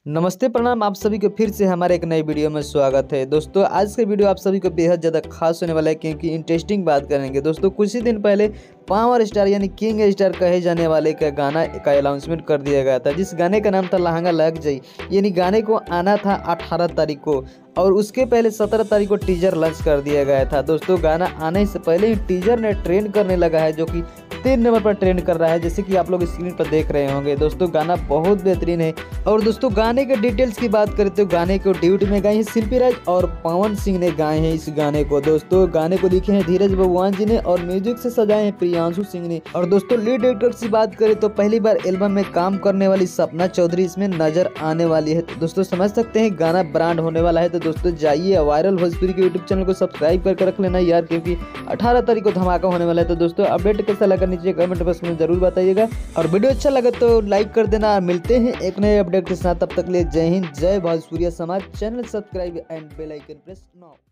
नमस्ते प्रणाम, आप सभी को फिर से हमारे एक नई वीडियो में स्वागत है। दोस्तों आज का वीडियो आप सभी को बेहद ज़्यादा खास होने वाला है क्योंकि इंटरेस्टिंग बात करेंगे। दोस्तों कुछ ही दिन पहले पावर स्टार यानी किंग स्टार कहे जाने वाले का गाना का अनाउंसमेंट कर दिया गया था, जिस गाने का नाम था लहंगा लग जाई। यानी गाने को आना था 18 तारीख को और उसके पहले 17 तारीख को टीजर लॉन्च कर दिया गया था। दोस्तों गाना आने से पहले ही टीजर ने ट्रेंड करने लगा है, जो कि 3 नंबर पर ट्रेंड कर रहा है, जैसे कि आप लोग स्क्रीन पर देख रहे होंगे। दोस्तों गाना बहुत बेहतरीन है। और दोस्तों गाने के डिटेल्स की बात करें तो गाने को ड्यूट में गाए हैं शिल्पी राज और पवन सिंह ने गाए हैं इस गाने को। दोस्तों गाने को लिखे हैं धीरज भगवान जी ने और म्यूजिक से सजाए हैं प्रियांशु सिंह ने। और दोस्तों लीड एक्टर्स की बात करें तो पहली बार एल्बम में काम करने वाली सपना चौधरी इसमें नजर आने वाली है। तो दोस्तों समझ सकते हैं गाना ब्रांड होने वाला है। तो दोस्तों जाइए वायरल भोजपुरी के यूट्यूब चैनल को सब्सक्राइब करके रख लेना यार, क्योंकि 18 तारीख को धमाका होने वाला है। तो दोस्तों अपडेट कैसा लगा नीचे कमेंट बॉक्स में जरूर बताइएगा और वीडियो अच्छा लगा तो लाइक कर देना। मिलते हैं एक नए अपडेट के साथ, तब तक ले जय हिंद, जय Bhojpuriya Samaj. Channel subscribe and bell icon press now.